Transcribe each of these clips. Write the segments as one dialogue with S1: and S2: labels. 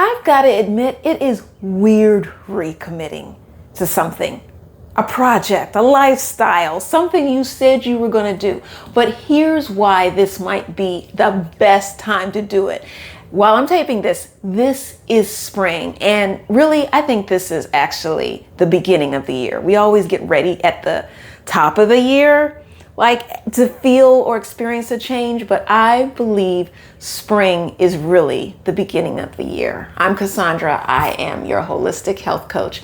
S1: I've got to admit, it is weird recommitting to something, a project, a lifestyle, something you said you were going to do. But here's why this might be the best time to do it. While I'm taping this is spring. And really, I think this is actually the beginning of the year. We always get ready at the top of the year, like to feel or experience a change. But I believe spring is really the beginning of the year. I'm Cassandra. I am your holistic health coach.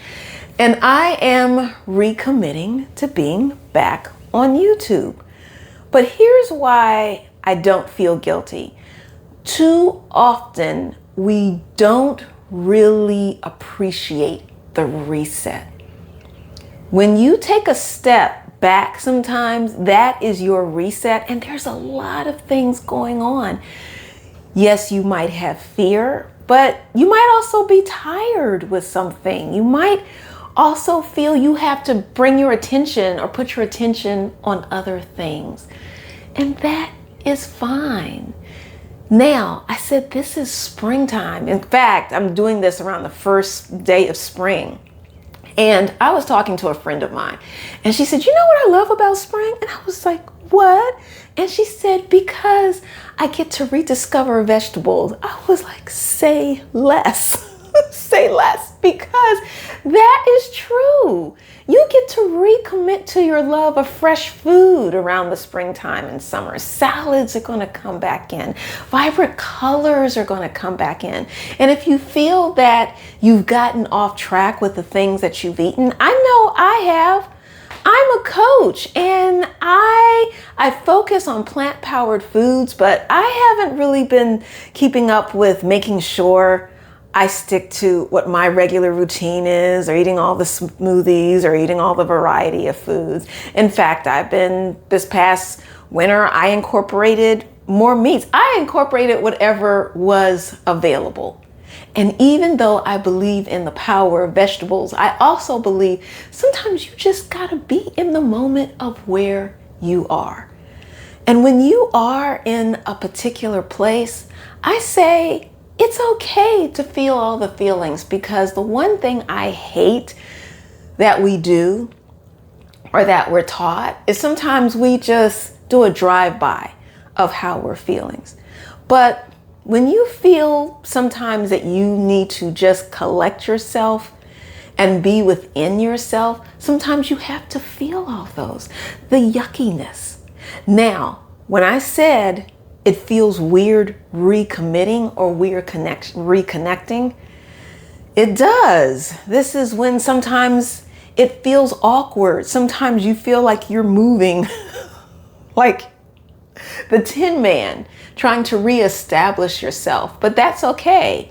S1: And I am recommitting to being back on YouTube. But here's why I don't feel guilty. Too often, we don't really appreciate the reset. When you take a step back, sometimes that is your reset, and there's a lot of things going on. Yes, you might have fear, but you might also be tired with something. You might also feel you have to bring your attention or put your attention on other things, and that is fine. Now, I said this is springtime. In fact, I'm doing this around the first day of spring. And I was talking to a friend of mine, and she said, you know what I love about spring? And I was like, what? And she said, because I get to rediscover vegetables. I was like, say less. Say less, because that is true. You get to recommit to your love of fresh food around the springtime and summer. Salads are going to come back in. Vibrant colors are going to come back in. And if you feel that you've gotten off track with the things that you've eaten, I know I have. I'm a coach and I focus on plant-powered foods, but I haven't really been keeping up with making sure I stick to what my regular routine is, or eating all the smoothies, or eating all the variety of foods. In fact, this past winter, I incorporated more meats. I incorporated whatever was available. And even though I believe in the power of vegetables, I also believe sometimes you just gotta be in the moment of where you are. And when you are in a particular place, I say, it's okay to feel all the feelings, because the one thing I hate that we do or that we're taught is sometimes we just do a drive-by of how we're feeling. But when you feel sometimes that you need to just collect yourself and be within yourself, sometimes you have to feel all those, the yuckiness. Now, when I said it feels weird recommitting or weird reconnecting, it does. This is when sometimes it feels awkward. Sometimes you feel like you're moving like the Tin Man, trying to reestablish yourself, but that's okay.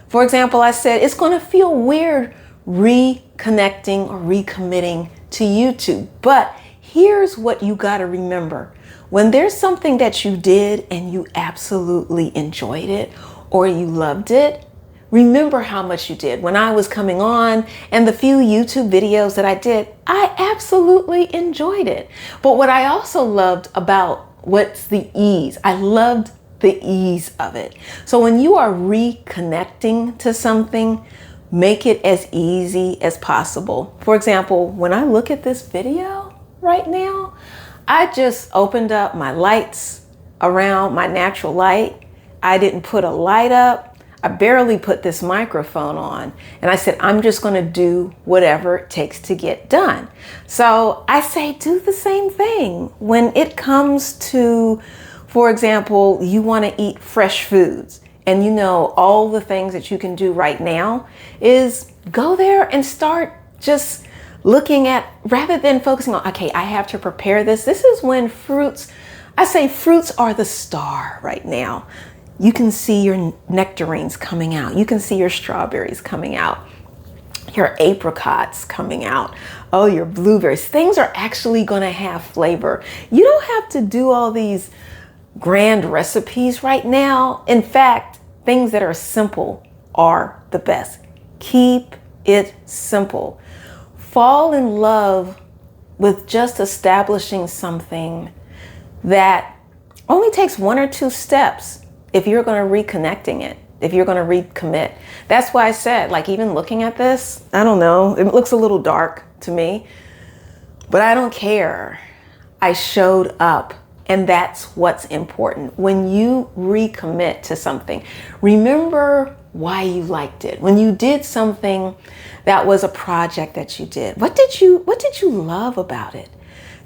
S1: For example, I said it's going to feel weird reconnecting or recommitting to YouTube, but here's what you got to remember. When there's something that you did and you absolutely enjoyed it or you loved it, remember how much you did. When I was coming on and the few YouTube videos that I did, I absolutely enjoyed it. But what I also loved about what's the ease, I loved the ease of it. So when you are reconnecting to something, make it as easy as possible. For example, when I look at this video right now, I just opened up my lights around my natural light. I didn't put a light up. I barely put this microphone on. And I said, I'm just going to do whatever it takes to get done. So I say, do the same thing. When it comes to, for example, you want to eat fresh foods, and you know all the things that you can do right now is go there and start just looking at, rather than focusing on, okay, I have to prepare this. This is when fruits, I say fruits are the star right now. You can see your nectarines coming out. You can see your strawberries coming out, your apricots coming out. Oh, your blueberries. Things are actually going to have flavor. You don't have to do all these grand recipes right now. In fact, things that are simple are the best. Keep it simple. Fall in love with just establishing something that only takes 1 or 2 steps if you're going to reconnecting it. if you're going to recommit. That's why I said, like, even looking at this, I don't know, it looks a little dark to me, but I don't care. I showed up, and that's what's important. When you recommit to something, remember why you liked it. When you did something that was a project that you did, what did you love about it?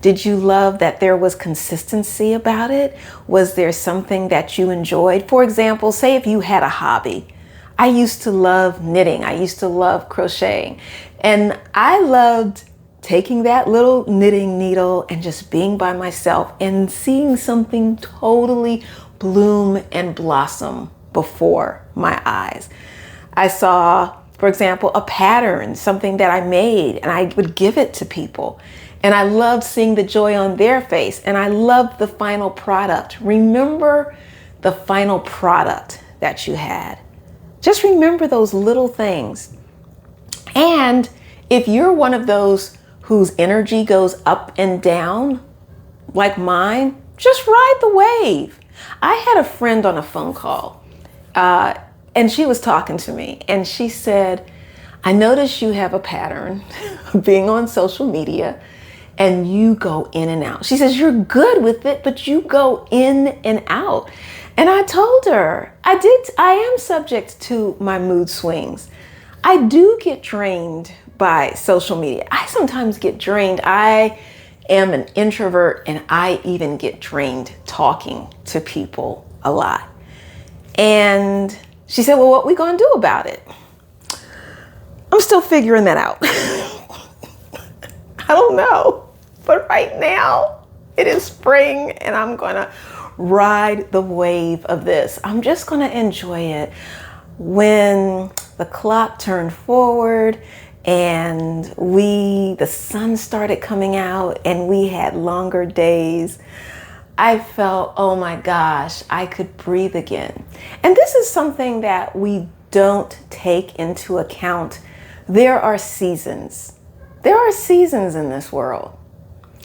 S1: Did you love that there was consistency about it? Was there something that you enjoyed? For example, say if you had a hobby. I used to love knitting. I used to love crocheting. And I loved taking that little knitting needle and just being by myself and seeing something totally bloom and blossom before my eyes. I saw, for example, a pattern, something that I made, and I would give it to people. And I loved seeing the joy on their face, and I loved the final product. Remember the final product that you had. Just remember those little things. And if you're one of those whose energy goes up and down, like mine, just ride the wave. I had a friend on a phone call, and she was talking to me, and she said, I noticed you have a pattern of being on social media, and you go in and out. She says, you're good with it, but you go in and out. And I told her, I am subject to my mood swings. I do get drained by social media. I sometimes get drained. I am an introvert, and I even get drained talking to people a lot. And she said, well, what we gonna do about it? I'm still figuring that out. I don't know, but right now it is spring, and I'm gonna ride the wave of this. I'm just gonna enjoy it. When the clock turned forward and the sun started coming out and we had longer days, I felt, oh my gosh, I could breathe again. And this is something that we don't take into account. There are seasons. There are seasons in this world.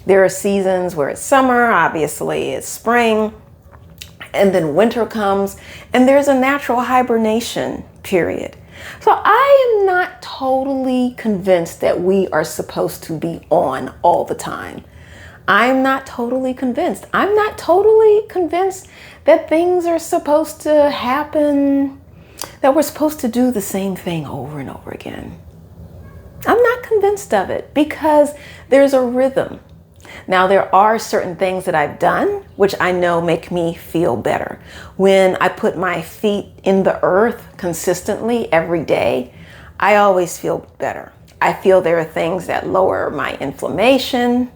S1: There are seasons where it's summer, obviously it's spring, and then winter comes, and there's a natural hibernation period. So I am not totally convinced that we are supposed to be on all the time. I'm not totally convinced. I'm not totally convinced that things are supposed to happen, that we're supposed to do the same thing over and over again. I'm not convinced of it because there's a rhythm. Now, there are certain things that I've done which I know make me feel better. When I put my feet in the earth consistently every day, I always feel better. I feel there are things that lower my inflammation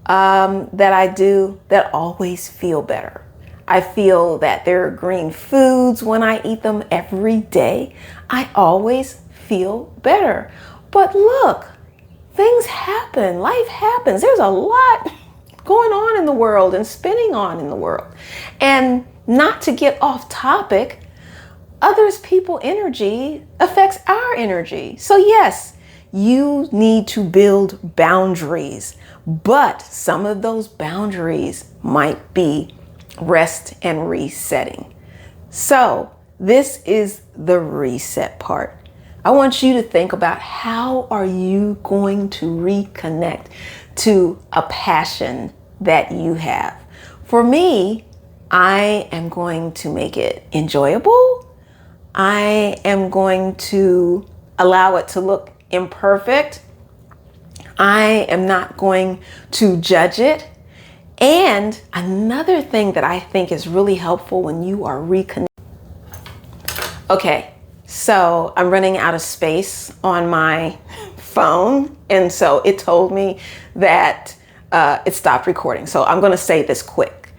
S1: that I do that always feel better. I feel that there are green foods when I eat them every day. I always feel better. But look, things happen, life happens. There's a lot going on in the world and spinning on in the world. And not to get off topic, others people's energy affects our energy. So yes, you need to build boundaries, but some of those boundaries might be rest and resetting. So this is the reset part. I want you to think about how are you going to reconnect to a passion that you have. For me, I am going to make it enjoyable. I am going to allow it to look imperfect. I am not going to judge it. And another thing that I think is really helpful when you are reconnecting. Okay. So I'm running out of space on my phone. And so it told me that it stopped recording. So I'm going to say this quick.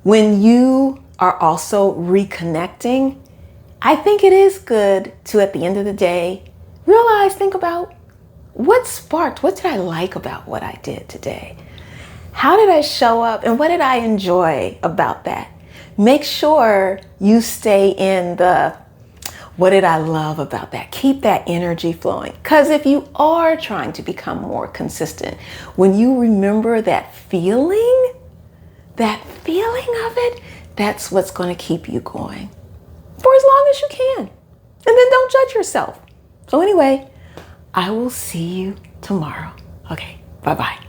S1: When you are also reconnecting, I think it is good to, at the end of the day, think about what sparked, what did I like about what I did today? How did I show up and what did I enjoy about that? Make sure you stay in the what did I love about that? Keep that energy flowing. Because if you are trying to become more consistent, when you remember that feeling of it, that's what's going to keep you going for as long long as you can. And then don't judge yourself. So anyway, I will see you tomorrow. Okay, bye-bye.